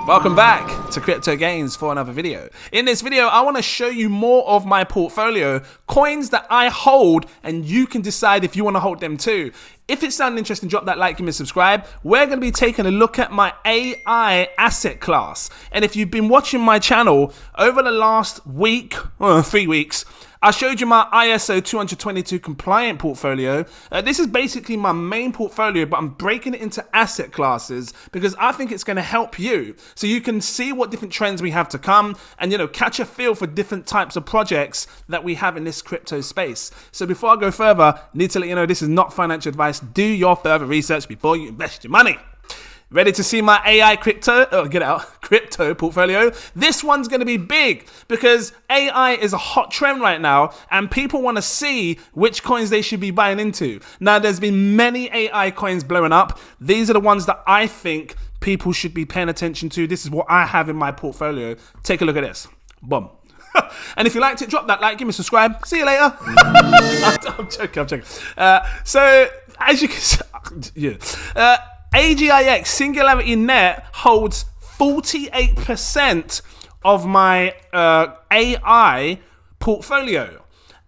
Welcome back to Cryptogains for another video. In this video, I want to show you more of my portfolio, coins that I hold, and you can decide if you want to hold them too. If it sounded interesting, drop that like, give me a subscribe. We're going to be taking a look at my AI asset class. And if you've been watching my channel over the last week, 3 weeks, I showed you my ISO 222 compliant portfolio. This is basically my main portfolio, but I'm breaking it into asset classes because I think it's going to help you. So you can see what different trends we have to come and, catch a feel for different types of projects that we have in this crypto space. So before I go further, I need to let you know this is not financial advice. Do your further research before you invest your money. Ready to see my AI crypto portfolio? This one's going to be big because AI is a hot trend right now and people want to see which coins they should be buying into. Now, there's been many AI coins blowing up. These are the ones that I think people should be paying attention to. This is what I have in my portfolio. Take a look at this. Boom. And if you liked it, drop that like, give me a subscribe. See you later. I'm joking. So, as you can see, AGIX Singularity Net holds 48% of my AI portfolio.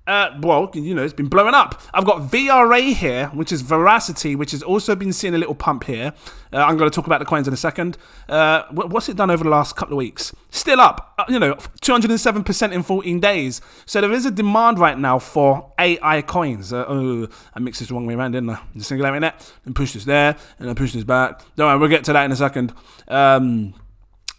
It's been blowing up. I've got VRA here, which is Veracity, which has also been seeing a little pump here. I'm going to talk about the coins in a second. What's it done over the last couple of weeks? Still up, 207% in 14 days. So there is a demand right now for AI coins. I mixed this the wrong way around, didn't I? The Singularity Net, and push this there, and then push this back. Don't worry, we'll get to that in a second.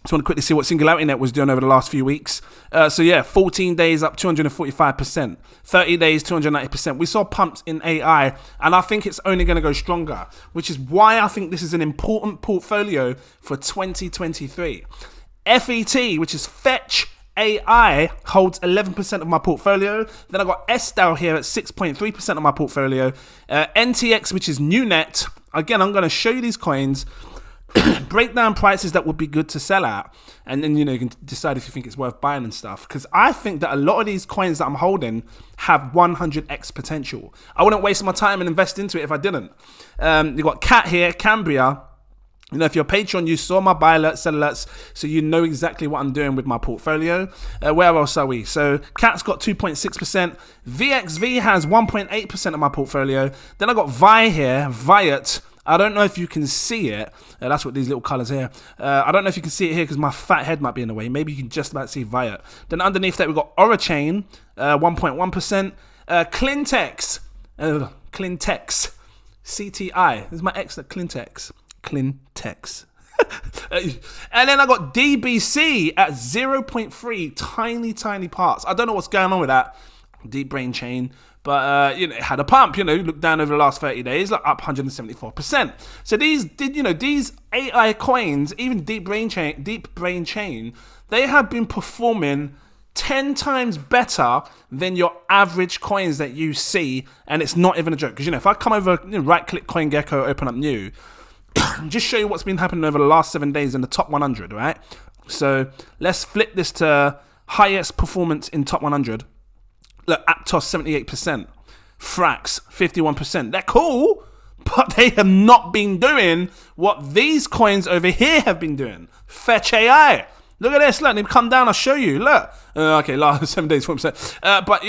Just want to quickly see what Singularity Net was doing over the last few weeks. 14 days up 245%, 30 days 290%. We saw pumps in AI, and I think it's only going to go stronger, which is why I think this is an important portfolio for 2023. FET, which is fetch.ai, holds 11% of my portfolio. Then I got SDAO here at 6.3% of my portfolio. NTX, which is NewNet. Again, I'm going to show you these coins. Break down prices that would be good to sell at, and then you can decide if you think it's worth buying and stuff, because I think that a lot of these coins that I'm holding have 100x potential. I wouldn't waste my time and invest into it if I didn't. You got Cat here, Cambria. If you're a Patreon, you saw my buy alerts, sell alerts, so you know exactly what I'm doing with my portfolio. Where else are we? So Cat's got 2.6%. VXV has 1.8% of my portfolio. Then I got Vi here, Viat. I don't know if you can see it. That's what these little colors here. I don't know if you can see it here because my fat head might be in the way. Maybe you can just about see Viat. Then underneath that, we've got Orachain, 1.1%. Clintex, CTI. This is my ex at Clintex. And then I got DBC at 0.3, tiny parts. I don't know what's going on with that. Deep Brain Chain. But, it had a pump, look down over the last 30 days, like up 174%. So these AI coins, even Deep Brain Chain, they have been performing 10 times better than your average coins that you see. And it's not even a joke. Because, if I come over, right click CoinGecko, open up new, just show you what's been happening over the last 7 days in the top 100, right? So let's flip this to highest performance in top 100. Look, Aptos 78%, Frax 51%. They're cool, but they have not been doing what these coins over here have been doing. Fetch.ai. Look at this. Look, they've come down. I'll show you. Look. Last 7 days, 40%. But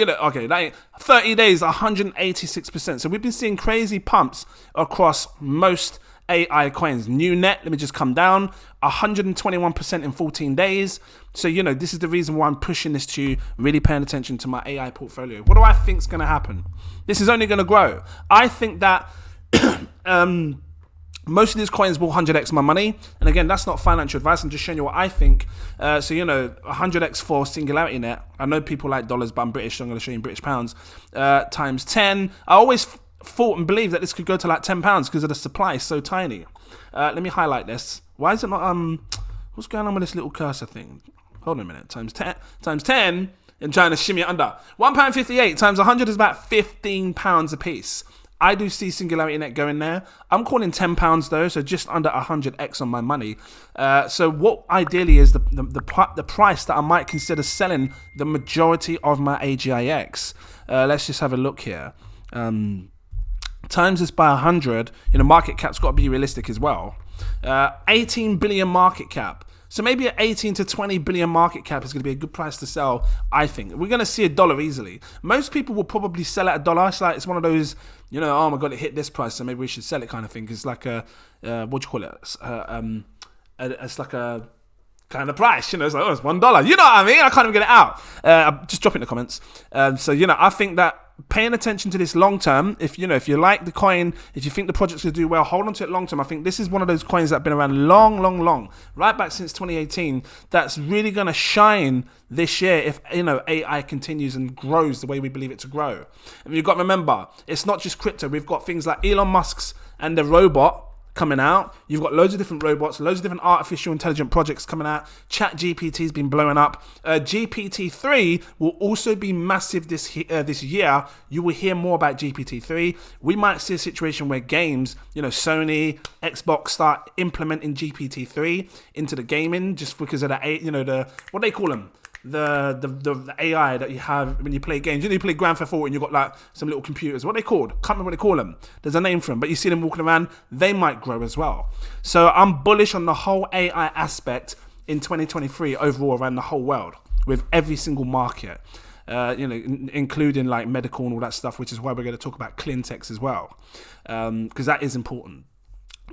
30 days, 186%. So we've been seeing crazy pumps across most AI coins. NewNet, let me just come down, 121% in 14 days. So, this is the reason why I'm pushing this to you, really paying attention to my AI portfolio. What do I think is going to happen? This is only going to grow. I think that most of these coins will 100x my money. And again, that's not financial advice. I'm just showing you what I think. 100x for Singularity Net. I know people like dollars, but I'm British, so I'm going to show you in British pounds. Times 10. I always thought and believed that this could go to like £10 because of the supply is so tiny. Let me highlight this. Why is it not what's going on with this little cursor thing? Hold on a minute. Times 10 and trying to shimmy it under. £1.58 times 100 is about £15 a piece. I do see Singularity Net going there. I'm calling £10 though, so just under 100x on my money. So what ideally is the price that I might consider selling the majority of my AGIX. Let's just have a look here. Times this by 100. Market cap's got to be realistic as well. 18 billion market cap. So maybe an 18 to 20 billion market cap is going to be a good price to sell, I think. We're going to see $1 easily. Most people will probably sell at $1. It's like, it's one of those, you know, oh my God, it hit this price, so maybe we should sell it kind of thing. It's like a, what do you call it? It's like a kind of price, you know, it's like, oh, it's $1. You know what I mean? I can't even get it out. Just drop it in the comments. So, you know, I think that paying attention to this long term, if you like the coin, if you think the project's going to do well, hold on to it long term. I think this is one of those coins that have been around long, right back since 2018, that's really going to shine this year if, you know, AI continues and grows the way we believe it to grow. And you've got to remember, it's not just crypto. We've got things like Elon Musk's and the robot coming out. You've got loads of different robots, loads of different artificial intelligent projects coming out. Chat GPT's been blowing up. GPT-3 will also be massive this year. You will hear more about GPT-3. We might see a situation where games, you know, Sony, Xbox start implementing GPT-3 into the gaming just because of the, you know, the, what they call them? The AI that you have when you play games. You know, you play Grand Theft Auto and you've got like some little computers. What are they called? Can't remember what they call them. There's a name for them, but you see them walking around. They might grow as well. So I'm bullish on the whole AI aspect in 2023 overall around the whole world with every single market. You know, including like medical and all that stuff, which is why we're going to talk about cleantechs as well, because that is important.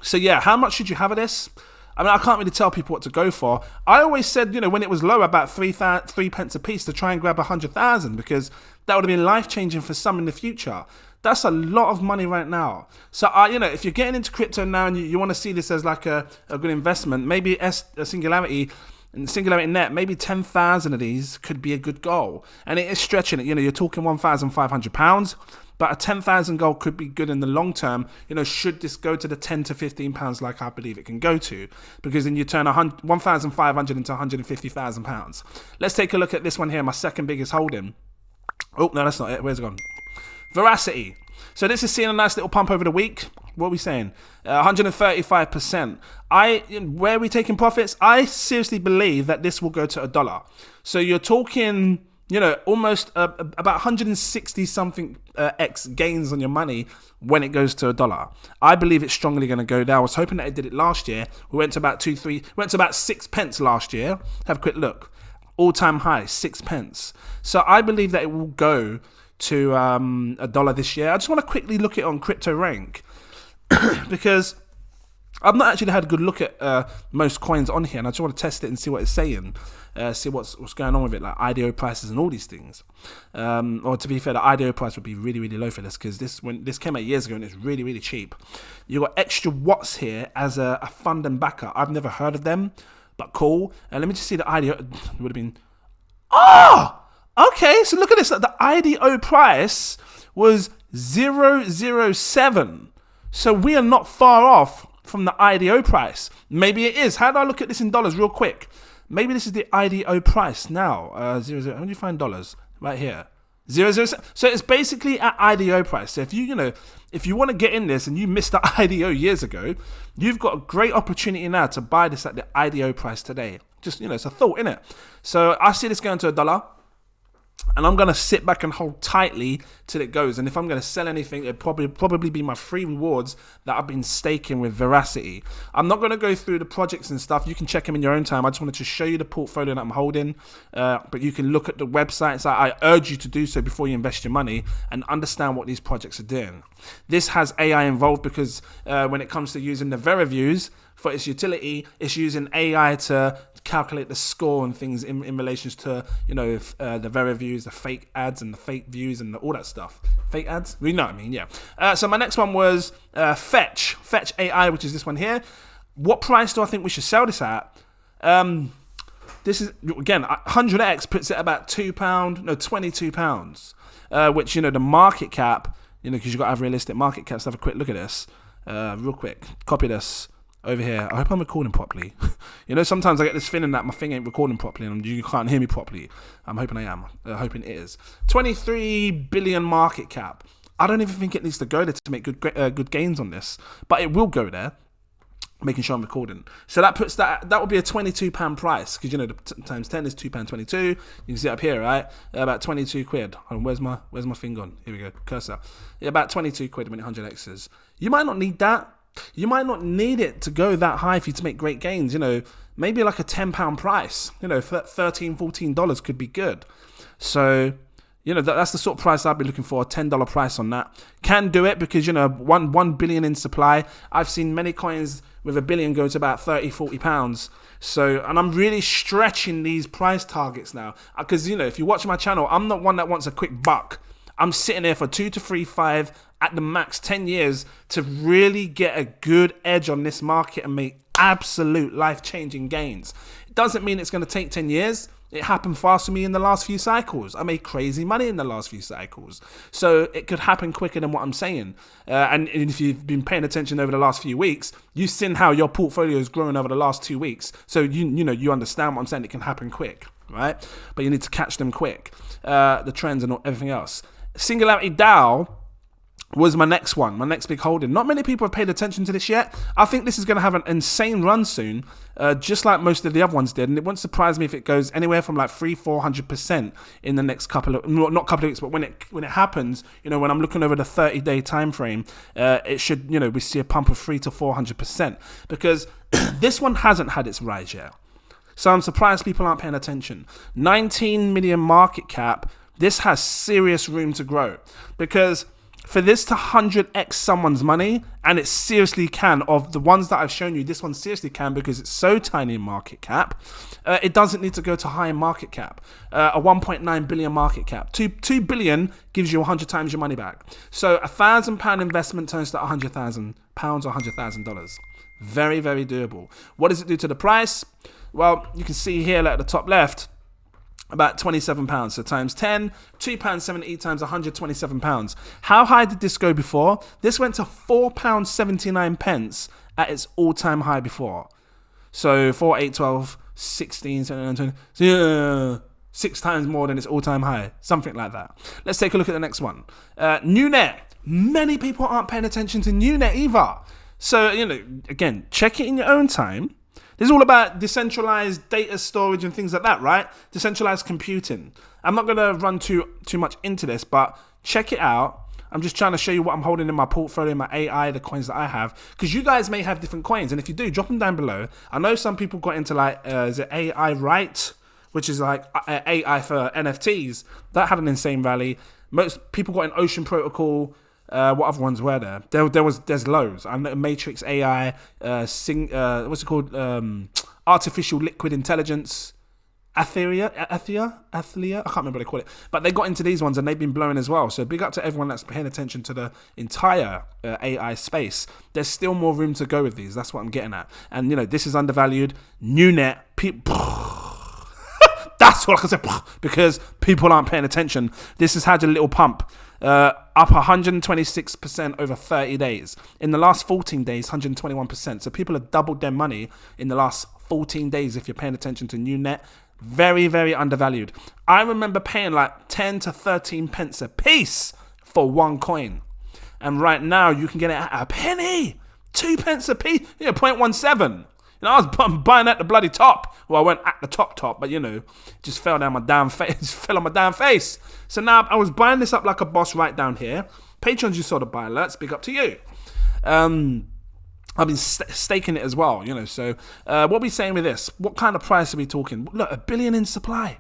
So yeah, how much should you have of this? I mean, I can't really tell people what to go for. I always said, you know, when it was low, about 3 pence a piece to try and grab 100,000, because that would have been life-changing for some in the future. That's a lot of money right now. So, you know, if you're getting into crypto now and you want to see this as like a good investment, maybe a Singularity Net, maybe 10,000 of these could be a good goal. And it is stretching it. You know, you're talking £1,500. But a 10,000 goal could be good in the long term, you know, should this go to the 10 to 15 pounds like I believe it can go to, because then you turn 1,500 into 150,000 pounds. Let's take a look at this one here, my second biggest holding. Oh, no, that's not it. Where's it gone? Veracity. So this is seeing a nice little pump over the week. What are we saying? 135%. Where are we taking profits? I seriously believe that this will go to $1. So you're talking, you know, almost about 160 something X gains on your money when it goes to $1. I believe it's strongly going to go there. I was hoping that it did it last year. We went to about 6 pence last year. Have a quick look. All-time high, 6 pence. So I believe that it will go to $1 this year. I just want to quickly look at it on CryptoRank because I've not actually had a good look at most coins on here, and I just want to test it and see what it's saying, see what's going on with it, like IDO prices and all these things. Or to be fair, the IDO price would be really, really low for this, because when this came out years ago and it's really, really cheap. You got Extra Watts here as a fund and backer. I've never heard of them, but cool. And let me just see the IDO. It would have been. Oh, okay. So look at this. The IDO price was 007. So we are not far off from the IDO price. Maybe it is. How do I look at this in dollars real quick? Maybe this is the IDO price now. How do you find dollars? Right here. 007. So it's basically at IDO price. So if you want to get in this and you missed the IDO years ago, you've got a great opportunity now to buy this at the IDO price today. Just, you know, it's a thought, innit? So I see this going to $1. And I'm going to sit back and hold tightly till it goes. And if I'm going to sell anything, it'd probably be my free rewards that I've been staking with Veracity. I'm not going to go through the projects and stuff. You can check them in your own time. I just wanted to show you the portfolio that I'm holding. But you can look at the websites. I urge you to do so before you invest your money and understand what these projects are doing. This has AI involved because when it comes to using the Vera views for its utility, it's using AI to calculate the score and things in relation to, you know, the Vera views, the fake ads and the fake views and all that stuff. Fake ads? You know what I mean, yeah. So my next one was fetch.ai, which is this one here. What price do I think we should sell this at? This is, again, 100x puts it at about £22, which, you know, the market cap, you know, because you've got to have realistic market caps. Have a quick look at this real quick. Copy this over here. I hope I'm recording properly. You know, sometimes I get this feeling that my thing ain't recording properly and you can't hear me properly. I'm hoping I am. Hoping it is. 23 billion market cap. I don't even think it needs to go there to make good gains on this, but it will go there. Making sure I'm recording. So that puts that would be a £22 price, because, you know, times 10 is £2.22. You can see it up here, right? About 22 quid. Oh, where's my thing gone? Here we go. Cursor. Yeah, about 22 quid when it 100x's. You might not need that. You might not need it to go that high for you to make great gains. You know, maybe like a £10 price, you know, $13, $14 could be good. So, you know, that's the sort of price I'd be looking for, a $10 price on that. Can do it because, you know, 1 billion in supply. I've seen many coins with 1 billion go to about 30, 40 pounds. So, and I'm really stretching these price targets now because, you know, if you watch my channel, I'm not one that wants a quick buck. I'm sitting there for 2 to 3, 5, at the max 10 years to really get a good edge on this market and make absolute life-changing gains. It doesn't mean it's going to take 10 years. It happened fast for me in the last few cycles. I made crazy money in the last few cycles. So it could happen quicker than what I'm saying. And if you've been paying attention over the last few weeks, you've seen how your portfolio has grown over the last 2 weeks. So you understand what I'm saying. It can happen quick, right? But you need to catch them quick. The trends and everything else. Singularity DAO was my next one, my next big holding. Not many people have paid attention to this yet. I think this is going to have an insane run soon, just like most of the other ones did. And it won't surprise me if it goes anywhere from like 300-400% in the next couple of, not couple of weeks, but when it happens, you know, when I'm looking over the 30-day time frame, it should, you know, we see a pump of 300 to 400% because this one hasn't had its rise yet. So I'm surprised people aren't paying attention. 19 million market cap. This has serious room to grow because for this to 100x someone's money, and it seriously can, of the ones that I've shown you, this one seriously can because it's so tiny in market cap. It doesn't need to go to high market cap. A 1.9 billion market cap. 2 billion gives you 100 times your money back. So a £1,000 investment turns to £100,000 or $100,000. Very, very doable. What does it do to the price? Well, you can see here like, at the top left, about £27. So times 10, £2.70 times £127. How high did this go before? This went to £4.79 at its all-time high before. So 4, 8, 12, 16, 17, 20, 6 times more than its all-time high. Something like that. Let's take a look at the next one. NewNet. Many people aren't paying attention to NewNet either. So, you know, again, check it in your own time. This is all about decentralized data storage and things like that, right? Decentralized computing. I'm not going to run too much into this, but check it out. I'm just trying to show you what I'm holding in my portfolio, my AI, the coins that I have. Because you guys may have different coins. And if you do, drop them down below. I know some people got into like, is it AI Right? Which is like AI for NFTs. That had an insane rally. Most people got in Ocean Protocol. What other ones were there? There's loads. I know Matrix AI, what's it called? Artificial Liquid Intelligence, Athelia. I can't remember what they call it. But they got into these ones and they've been blowing as well. So big up to everyone that's paying attention to the entire AI space. There's still more room to go with these. That's what I'm getting at. And you know, this is undervalued. NewNet, that's all I can say, because people aren't paying attention. This has had a little pump. Up 126% over 30 days. In the last 14 days, 121%. So people have doubled their money in the last 14 days if you're paying attention to NewNet. Very, very undervalued. I remember paying like 10 to 13 pence a piece for one coin. And right now you can get it at a penny. 2 pence a piece. 0.17. You know, I was buying at the bloody top. Well, I went at the top, but you know, just fell down my damn face. Just fell on my damn face. So now I was buying this up like a boss right down here. Patrons, you saw the buy alerts. Big up to you. I've been staking it as well, you know. So what are we saying with this? What kind of price are we talking? Look, 1 billion in supply.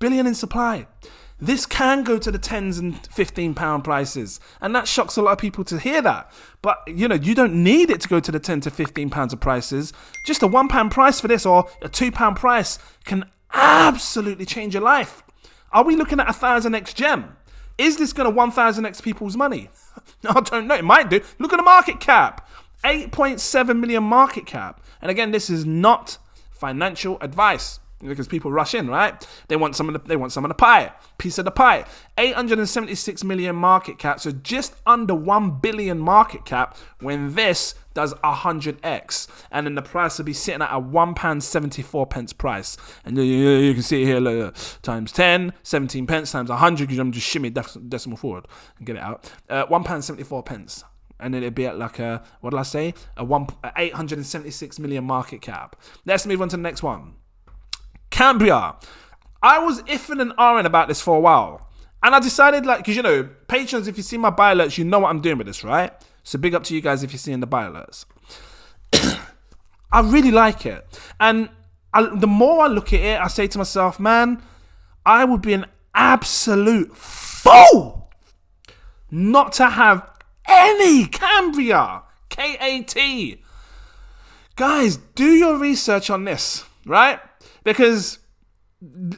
Billion in supply. This can go to the £10 and £15 prices, and that shocks a lot of people to hear that. But you know, you don't need it to go to the £10 to £15 of prices. Just a £1 price for this or a £2 price can absolutely change your life. Are we looking at 1,000x gem? Is this going to 1,000x people's money? I don't know. It might do. Look at the market cap, 8.7 million market cap. And again, this is not financial advice. Because people rush in, right? They want some of the pie, piece of the pie. 876 million market cap, so just under 1 billion market cap when this does 100x. And then the price will be sitting at a £1.74 price. And you can see it here, look, times 10, 17 pence times 100, because I'm just shimmy decimal forward and get it out. £1.74. And then it'd be at like a, what did I say? A 876 million market cap. Let's move on to the next one. Cambria. I was iffing and ahhing about this for a while. And I decided, like, because, you know, patrons, if you see my buy alerts, you know what I'm doing with this, right? So big up to you guys if you're seeing the buy alerts. I really like it. And the more I look at it, I say to myself, man, I would be an absolute fool not to have any Cambria. K-A-T. Guys, do your research on this, right? Because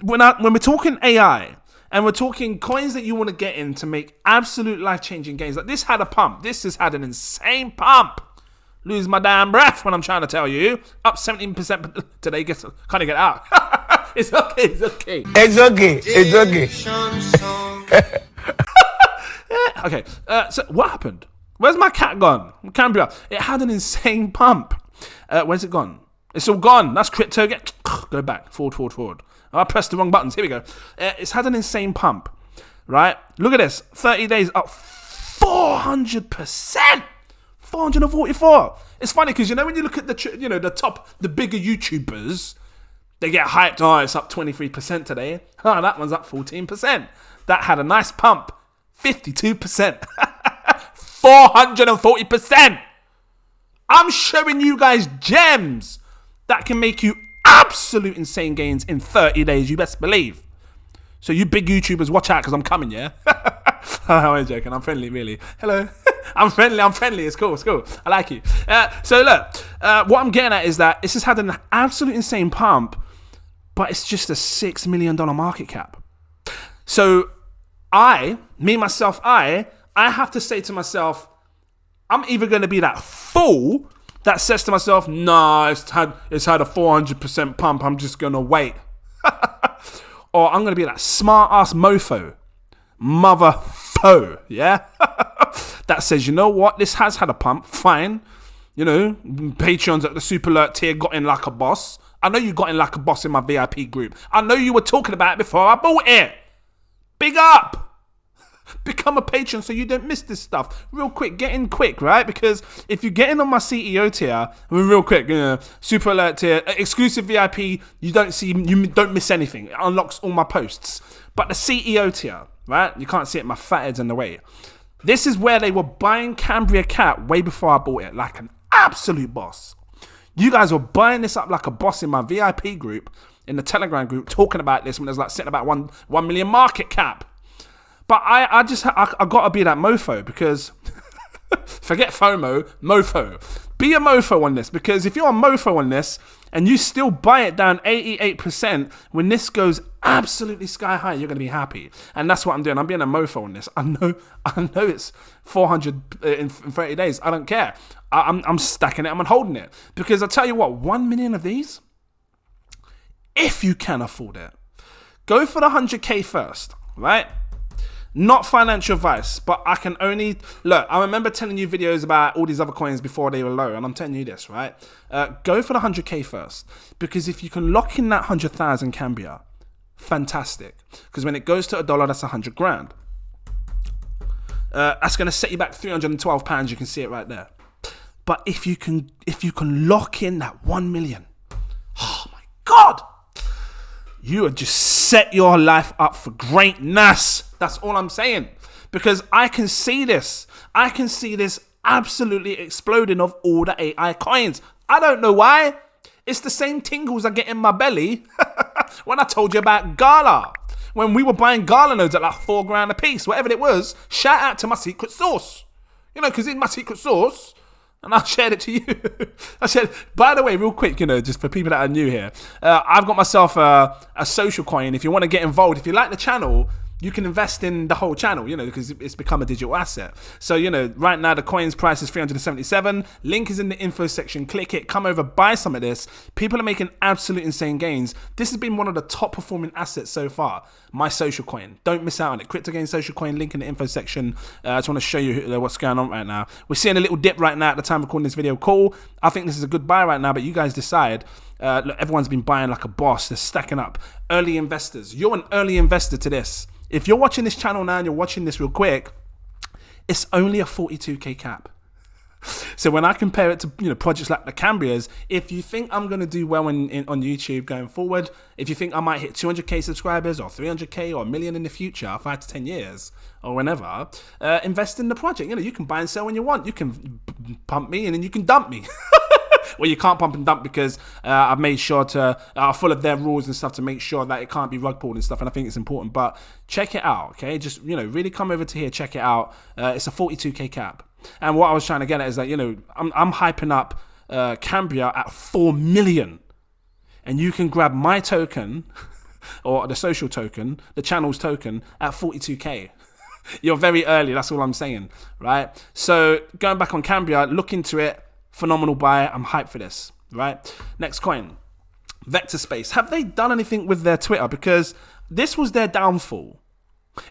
when we're talking AI and we're talking coins that you want to get in to make absolute life-changing gains, like this had a pump. This has had an insane pump. Lose my damn breath when I'm trying to tell you. Up 17% today. Can't get out. It's okay. It's okay. Okay. So what happened? Where's my cat gone? Cambria. It had an insane pump. Where's it gone? It's all gone. That's crypto. Go back. Forward. I pressed the wrong buttons. Here we go. It's had an insane pump. Right? Look at this. 30 days up 400%. 444. It's funny because when you look at the bigger YouTubers, they get hyped. Oh, it's up 23% today. Oh, that one's up 14%. That had a nice pump. 52%. 440%. I'm showing you guys gems that can make you absolute insane gains in 30 days. You best believe. So you big YouTubers, watch out because I'm coming, yeah? I'm joking. I'm friendly, really. Hello. I'm friendly. It's cool. I like you. So look, what I'm getting at is that this has had an absolute insane pump, but it's just a $6 million market cap. So I have to say to myself, I'm either going to be that fool that says to myself, nah, it's had a 400% pump, I'm just going to wait. Or I'm going to be that smart ass mofo, yeah? That says, you know what, this has had a pump, fine. Patreons at the super alert tier got in like a boss. I know you got in like a boss in my VIP group. I know you were talking about it before I bought it. Big up. Become a patron so you don't miss this stuff. Real quick, get in quick, right? Because if you get in on my CEO tier, real quick, super alert tier, exclusive VIP, you don't miss anything. It unlocks all my posts. But the CEO tier, right? You can't see it, my fat head's in the way. This is where they were buying Cambria Cat way before I bought it, like an absolute boss. You guys were buying this up like a boss in my VIP group, in the Telegram group, talking about this when there's like sitting about 1 million market cap. But I gotta be that mofo because forget FOMO, mofo. Be a mofo on this, because if you're a mofo on this and you still buy it down 88%, when this goes absolutely sky high, you're gonna be happy. And that's what I'm doing. I'm being a mofo on this. I know it's 400 in 30 days. I don't care. I'm stacking it. I'm holding it, because I tell you what, 1 million of these, if you can afford it, go for the 100K first, right? Not financial advice, but I can only... Look, I remember telling you videos about all these other coins before they were low, and I'm telling you this, right? Go for the 100K first, because if you can lock in that 100,000 Cambria, fantastic. Because when it goes to $1, that's 100 grand. That's going to set you back £312. You can see it right there. But if you can lock in that 1 million, oh my God, you would just set your life up for greatness. That's all I'm saying. Because I can see this. I can see this absolutely exploding of all the AI coins. I don't know why. It's the same tingles I get in my belly when I told you about Gala. When we were buying Gala nodes at like 4 grand a piece, whatever it was. Shout out to my secret sauce. Because in my secret sauce, and I shared it to you. By the way, real quick, just for people that are new here, I've got myself a social coin. If you want to get involved, if you like the channel, you can invest in the whole channel, because it's become a digital asset. So, right now the coin's price is 377. Link is in the info section. Click it. Come over, buy some of this. People are making absolute insane gains. This has been one of the top performing assets so far. My social coin. Don't miss out on it. Cryptogains social coin. Link in the info section. I just want to show you what's going on right now. We're seeing a little dip right now at the time of recording this video. Cool. I think this is a good buy right now, but you guys decide. Look, everyone's been buying like a boss. They're stacking up. Early investors. You're an early investor to this. If you're watching this channel now and you're watching this real quick, it's only a 42K cap. So when I compare it to projects like the Cambrias, if you think I'm going to do well on YouTube going forward, if you think I might hit 200k subscribers or 300k or a million in the future, 5 to 10 years or whenever, invest in the project. You can buy and sell when you want. You can pump me and then you can dump me. Well, you can't pump and dump because I've made sure to full of their rules and stuff to make sure that it can't be rug pulled and stuff, and I think it's important. But check it out, okay? Just really come over to here, check it out. It's a 42k cap, and what I was trying to get at is that I'm hyping up Cambria at 4 million, and you can grab my token or the social token, the channel's token at 42k. You're very early. That's all I'm saying, right? So going back on Cambria, look into it. Phenomenal buy. I'm hyped for this, right? Next coin, Vector Space. Have they done anything with their Twitter? Because this was their downfall.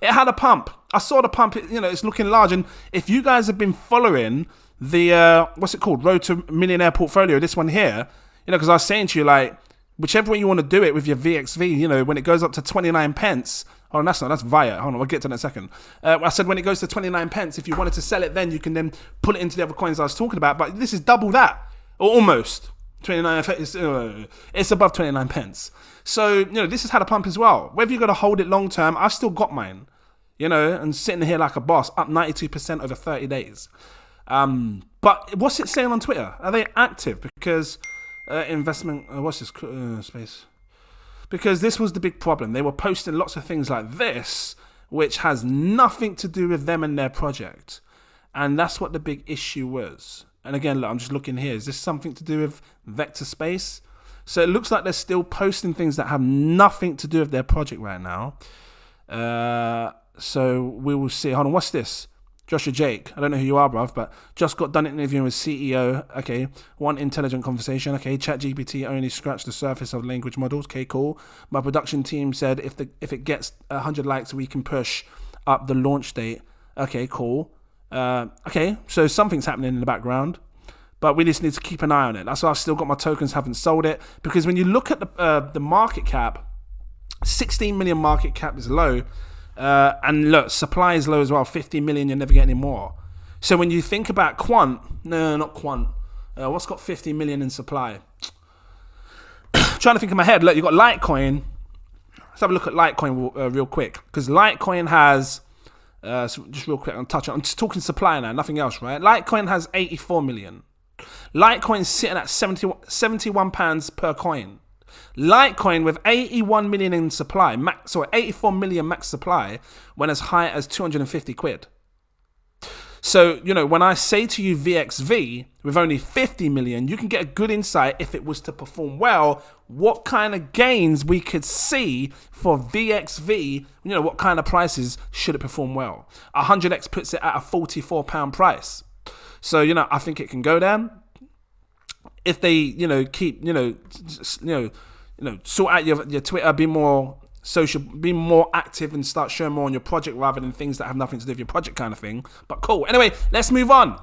It had a pump. I saw the pump. It's looking large. And if you guys have been following the what's it called, Road to Millionaire portfolio, this one here, because I was saying to you, like, whichever way you want to do it with your VXV, when it goes up to 29 pence. Oh, that's Viat. Hold on, we'll get to that in a second. I said when it goes to 29 pence, if you wanted to sell it then, you can then pull it into the other coins I was talking about. But this is double that, or almost. 29, it's above 29 pence. So, this has had a pump as well. Whether you're going to hold it long term, I've still got mine, and sitting here like a boss, up 92% over 30 days. But what's it saying on Twitter? Are they active? Because investment, what's this space? Because this was the big problem. They were posting lots of things like this, which has nothing to do with them and their project. And that's what the big issue was. And again, look, I'm just looking here. Is this something to do with Vector Space? So it looks like they're still posting things that have nothing to do with their project right now. So we will see. Hold on, what's this? Joshua Jake, I don't know who you are, bruv, but just got done interviewing with CEO. Okay, one intelligent conversation. Okay, ChatGPT only scratched the surface of language models. Okay, cool. My production team said if it gets 100 likes, we can push up the launch date. Okay, cool. Okay, so something's happening in the background, but we just need to keep an eye on it. That's why I've still got my tokens, haven't sold it, because when you look at the market cap, 16 million market cap is low. And look, supply is low as well. 50 million, you'll never get any more. So when you think about not Quant. What's got 50 million in supply? Trying to think in my head. Look, you've got Litecoin. Let's have a look at Litecoin real quick. Because Litecoin has, so just real quick, I'm just talking supply now, nothing else, right? Litecoin has 84 million. Litecoin's sitting at 71 pounds per coin. Litecoin with 81 million in supply, 84 million max supply, went as high as 250 quid. So, when I say to you VXV with only 50 million, you can get a good insight if it was to perform well, what kind of gains we could see for VXV, what kind of prices should it perform well. 100x puts it at a £44 price. So, I think it can go there. If they, keep, sort out your Twitter, be more social, be more active and start showing more on your project rather than things that have nothing to do with your project kind of thing. But cool. Anyway, let's move on.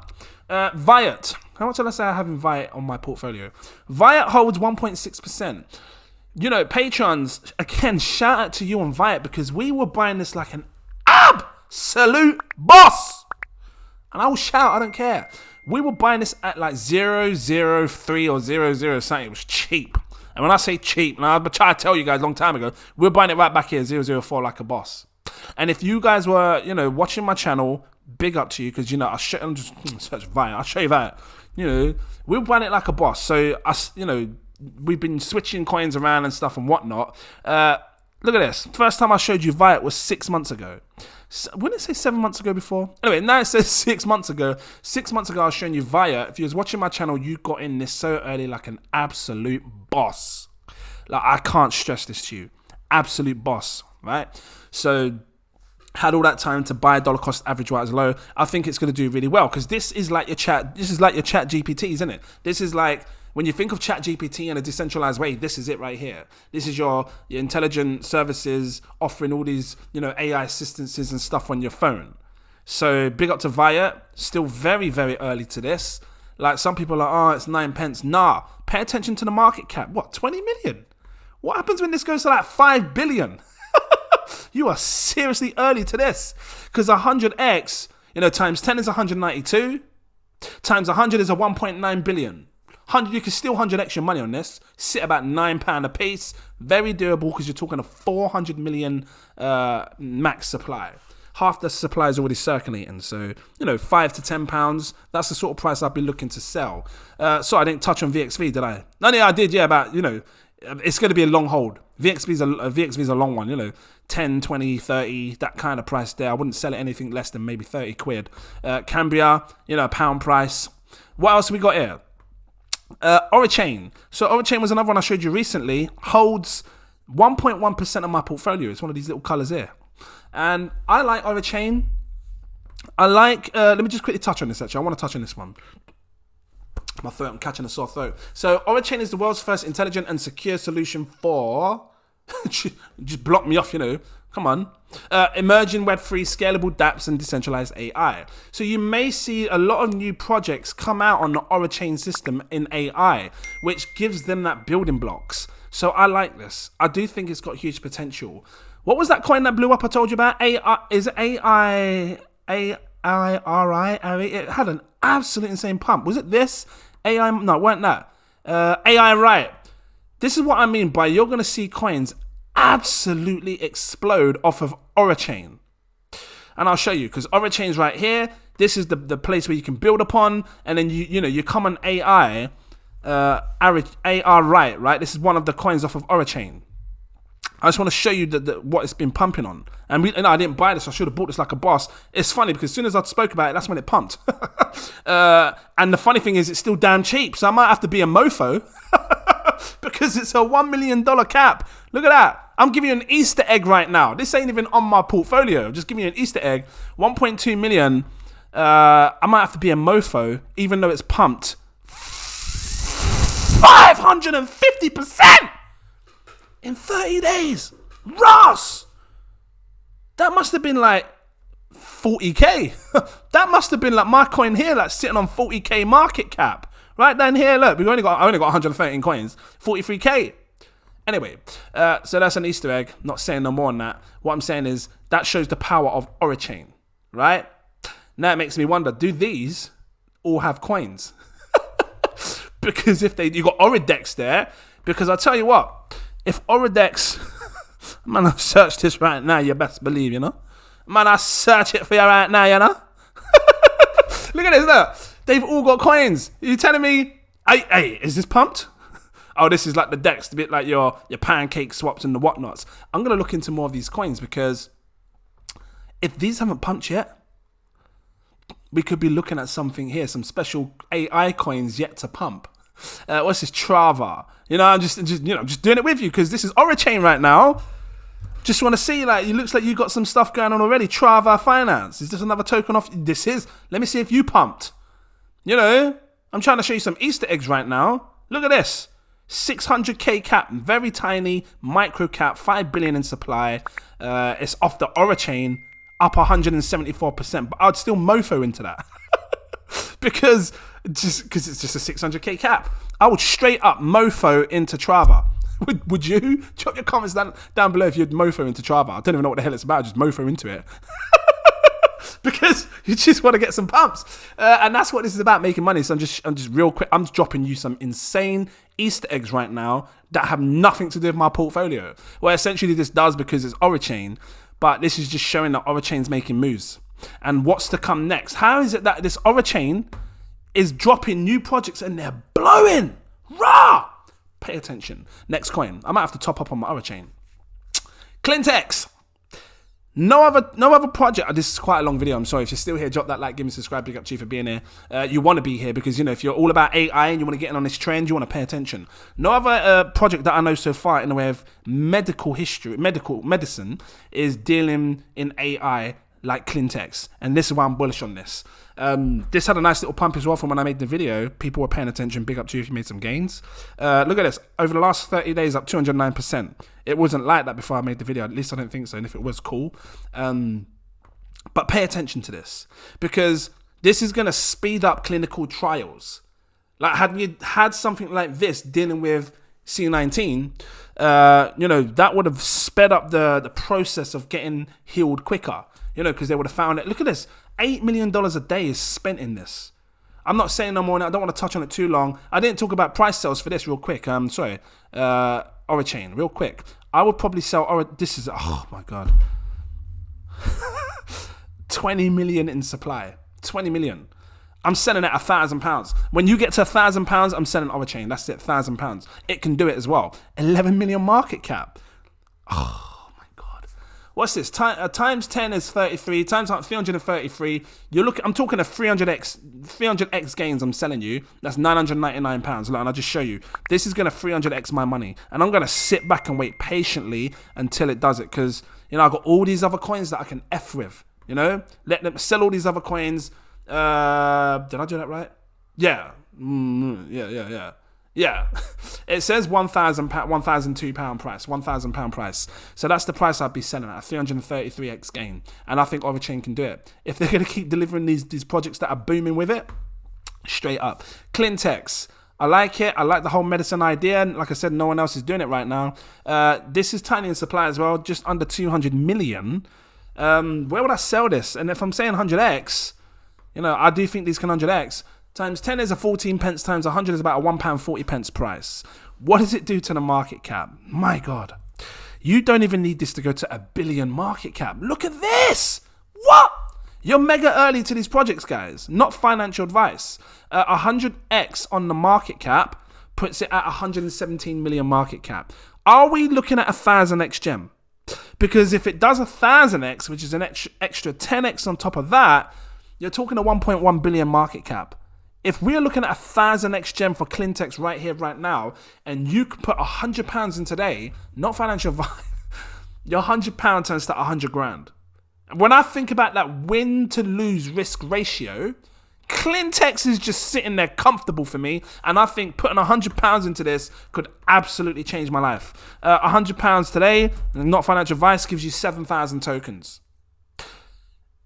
Viat. How much did I say I have in Viat on my portfolio? Viat holds 1.6%. Patrons, again, shout out to you on Viat because we were buying this like an absolute boss. And I will shout, I don't care. We were buying this at like 0.03 or 0.0 something. It was cheap. And when I say cheap, and I tried to tell you guys a long time ago, we're buying it right back here, 0.04 like a boss. And if you guys were, watching my channel, big up to you because, I'm just search Viat. I'll show you that. We're buying it like a boss. So, us, we've been switching coins around and stuff and whatnot. Look at this. First time I showed you Viat was 6 months ago. Wouldn't it say 7 months ago before? Anyway, now it says 6 months ago. 6 months ago, I was showing you Viat. If you was watching my channel, you got in this so early like an absolute boss. Like, I can't stress this to you. Absolute boss, right? So, had all that time to buy dollar cost average right as low. I think it's going to do really well because this is like your chat GPTs, isn't it? This is like, when you think of ChatGPT in a decentralized way, this is it right here. This is your intelligent services offering all these, AI assistances and stuff on your phone. So big up to Viat. Still very, very early to this. Like some people are like, it's 9 pence. Nah, pay attention to the market cap. What, 20 million? What happens when this goes to like 5 billion? You are seriously early to this. Because 100x, times 10 is 192. Times 100 is a 1.9 billion. 100, you can steal 100x your money on this. Sit about £9 a piece. Very durable because you're talking a 400 million max supply. Half the supply is already circulating. So, you know, £5 to £10. That's the sort of price I've been looking to sell. So I didn't touch on VXV, did I? No, yeah, I did, yeah, about, you know, it's going to be a long hold. VXV's a long one, you know, 10, 20, 30, that kind of price there. I wouldn't sell it anything less than maybe 30 quid. Cambria, you know, £1 price. What else we got here? Orachain. So Orachain was another one I showed you recently. Holds 1.1% of my portfolio. It's one of these little colors here. And I like Orachain. I like, let me just quickly touch on this actually. I want to touch on this one. My throat, I'm catching a sore throat. So Orachain is the world's first intelligent and secure solution for, just block me off, you know, come on. Emerging Web3 scalable dApps and decentralized AI. So you may see a lot of new projects come out on the Orachain system in AI, which gives them that building blocks. So I like this. I do think it's got huge potential. What was that coin that blew up I told you about? AI, is it AI? It had an absolute insane pump. Was it this? AI, no, it weren't that. AI right. This is what I mean by you're going to see coins absolutely explode off of Orachain. And I'll show you, because Orachain's right here. This is the place where you can build upon, and then you come on AI, AR right? This is one of the coins off of Orachain. I just want to show you what it's been pumping on. And I didn't buy this. I should have bought this like a boss. It's funny because as soon as I spoke about it, that's when it pumped. And the funny thing is it's still damn cheap. So I might have to be a mofo because it's a $1 million cap. Look at that. I'm giving you an Easter egg right now. This ain't even on my portfolio. I'm just giving you an Easter egg. 1.2 million. I might have to be a mofo even though it's pumped 550%. In 30 days. Ross! That must have been like 40k. That must have been like my coin here, like sitting on 40k market cap. Right down here, look, I only got 113 coins. 43k. Anyway, so that's an Easter egg. Not saying no more on that. What I'm saying is that shows the power of Orachain. Right? Now it makes me wonder, do these all have coins? Because if you got Oridex there, because I'll tell you what, if Oridex, man, I search this right now, you best believe, you know? Man, I search it for you right now, you know? Look at this, look. They've all got coins. You telling me, hey, is this pumped? Oh, this is like the DEX, a bit like your pancake swaps and the whatnots. I'm going to look into more of these coins because if these haven't pumped yet, we could be looking at something here, some special AI coins yet to pump. What's this? Trava. You know, I'm just doing it with you because this is Orachain right now. Just want to see, like, it looks like you got some stuff going on already. Trava Finance. Is this another token off? This is. Let me see if you pumped. You know, I'm trying to show you some Easter eggs right now. Look at this. 600k cap, very tiny, micro cap, 5 billion in supply. It's off the Orachain, up 174%. But I'd still mofo into that. because it's just a 600k cap. I would straight up mofo into Trava. Would you? Drop your comments down below if you'd mofo into Trava. I don't even know what the hell it's about. Just mofo into it. Because you just want to get some pumps. And that's what this is about, making money. So I'm just real quick. I'm just dropping you some insane Easter eggs right now that have nothing to do with my portfolio. Well, essentially this does because it's Orachain. But this is just showing that Orachain's making moves. And what's to come next? How is it that this Orachain is dropping new projects and they're blowing? Rah! Pay attention. Next coin. I might have to top up on my Orachain. Clintex. No other project. This is quite a long video. I'm sorry. If you're still here, drop that like, give me a subscribe. Big up to you for being here. You want to be here because, you know, if you're all about AI and you want to get in on this trend, you want to pay attention. No other project that I know so far in the way of medicine is dealing in AI like Clintex. And this is why I'm bullish on this. This had a nice little pump as well from when I made the video. People were paying attention. Big up to you if you made some gains. Look at this. Over the last 30 days, up 209%. It wasn't like that before I made the video. At least I don't think so. And if it was, cool. But pay attention to this. Because this is going to speed up clinical trials. Like, had we had something like this dealing with C19, you know, that would have sped up the process of getting healed quicker. You know, because they would have found it. Look at this. $8 million a day is spent in this. I'm not saying no more. I don't want to touch on it too long. I didn't talk about price sales for this real quick. Sorry. Orachain, real quick. I would probably sell this is, oh my God. 20 million in supply. 20 million. I'm selling at £1,000. When you get to £1,000, I'm selling Orachain. That's it, £1,000. It can do it as well. 11 million market cap. Oh my God. What's this? Times 10 is 33. Times 333. I'm talking a 300x gains I'm selling you. That's £999. Look, and I'll just show you. This is going to 300x my money. And I'm going to sit back and wait patiently until it does it. Because, you know, I've got all these other coins that I can F with. You know? Let them sell all these other coins. Did I do that right? Yeah. Yeah. It says £1,002 price, £1,000 price. So that's the price I'd be selling at, 333x gain. And I think Orachain can do it. If they're going to keep delivering these projects that are booming with it, straight up. Clintex. I like it. I like the whole medicine idea. And like I said, no one else is doing it right now. This is tiny in supply as well, just under 200 million. Where would I sell this? And if I'm saying 100x, you know, I do think these can 100x. Times 10 is a 14 pence, times 100 is about a £1.40 price. What does it do to the market cap? My God. You don't even need this to go to $1 billion market cap. Look at this. What? You're mega early to these projects, guys. Not financial advice. 100x on the market cap puts it at 117 million market cap. Are we looking at 1,000x gem? Because if it does 1,000x, which is an extra 10x on top of that, you're talking a 1.1 billion market cap. If we're looking at 1,000x gem for Clintex right here, right now, and you could put £100 in today, not financial advice, your £100 turns to 100 grand. When I think about that win to lose risk ratio, Clintex is just sitting there comfortable for me, and I think putting £100 into this could absolutely change my life. £100 today, not financial advice, gives you 7,000 tokens.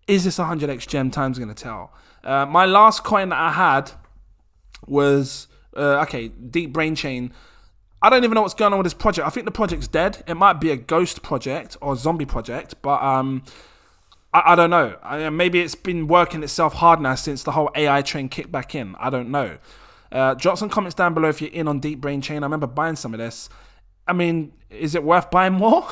Is this 100x gem? Time's going to tell. My last coin that I had was, Deep Brain Chain. I don't even know what's going on with this project. I think the project's dead. It might be a ghost project or a zombie project, but I don't know. Maybe it's been working itself hard now since the whole AI train kicked back in. I don't know. Drop some comments down below if you're in on Deep Brain Chain. I remember buying some of this. I mean, is it worth buying more?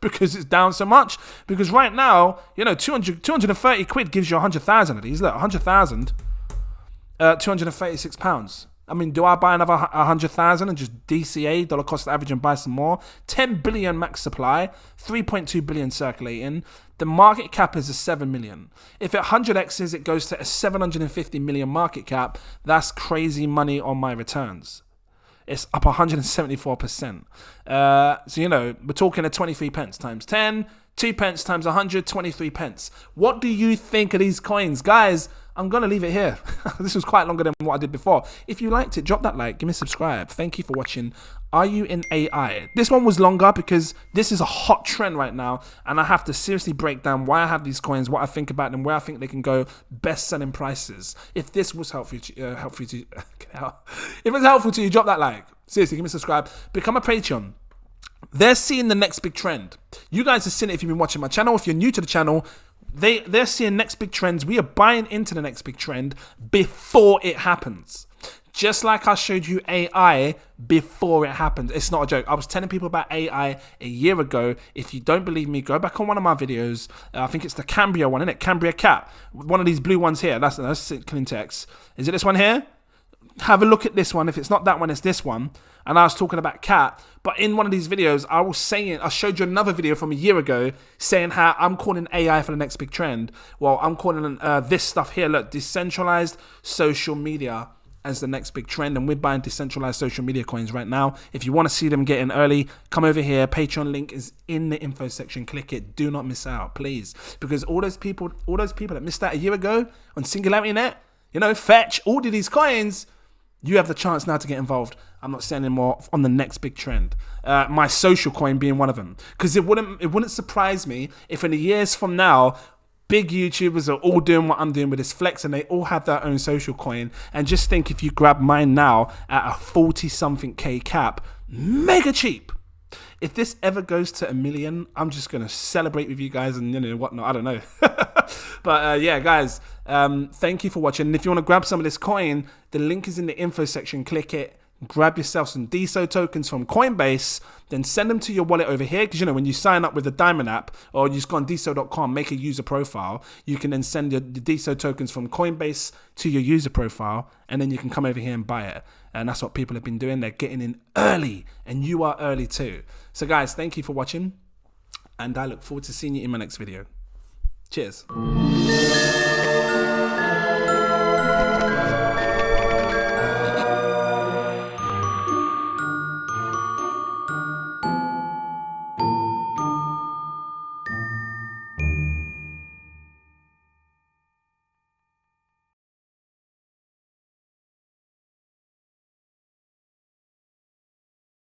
Because it's down so much. Because right now, you know, 230 quid gives you 100,000 of these. Look, 100,000, £236. I mean, do I buy another 100,000 and just DCA, dollar cost average, and buy some more? 10 billion max supply, 3.2 billion circulating. The market cap is a 7 million. If it 100x's, it goes to a 750 million market cap. That's crazy money on my returns. It's up 174%. So, you know, we're talking at 23 pence times 10, 2 pence times 100, 23 pence. What do you think of these coins? Guys, I'm going to leave it here. This was quite longer than what I did before. If you liked it, drop that like, give me a subscribe. Thank you for watching. Are you in AI? This one was longer because this is a hot trend right now, and I have to seriously break down why I have these coins, what I think about them, where I think they can go, best selling prices. If this was helpful to you, if it's helpful to you, drop that like. Seriously, give me a subscribe. Become a Patreon. They're seeing the next big trend. You guys have seen it if you've been watching my channel. If you're new to the channel, they're seeing next big trends. We are buying into the next big trend before it happens. Just like I showed you AI before it happened. It's not a joke. I was telling people about AI a year ago. If you don't believe me, go back on one of my videos. I think it's the Cambria one, isn't it? Cambria Cat. One of these blue ones here. That's Clintex. Is it this one here? Have a look at this one. If it's not that one, it's this one. And I was talking about cat. But in one of these videos, I showed you another video from a year ago saying how I'm calling AI for the next big trend. Well, I'm calling this stuff here, look, decentralized social media as the next big trend. And we're buying decentralized social media coins right now. If you want to see them get in early, come over here. Patreon link is in the info section. Click it. Do not miss out, please. Because all those people that missed out a year ago on Singularity Net, you know, Fetch, all of these coins, you have the chance now to get involved. I'm not saying anymore on the next big trend. My social coin being one of them. Because it wouldn't surprise me if in the years from now, big YouTubers are all doing what I'm doing with this flex, and they all have their own social coin. And just think, if you grab mine now at a 40-something K cap, mega cheap. If this ever goes to 1 million, I'm just going to celebrate with you guys and, you know, whatnot. I don't know. But yeah, guys, thank you for watching. And if you want to grab some of this coin, the link is in the info section. Click it. Grab yourself some Deso tokens from Coinbase, then send them to your wallet over here. Because, you know, when you sign up with the Diamond app, or you just go on Deso.com, make a user profile, you can then send the Deso tokens from Coinbase to your user profile, and then you can come over here and buy it. And that's what people have been doing. They're getting in early, and you are early too. So guys, thank you for watching, and I look forward to seeing you in my next video. Cheers.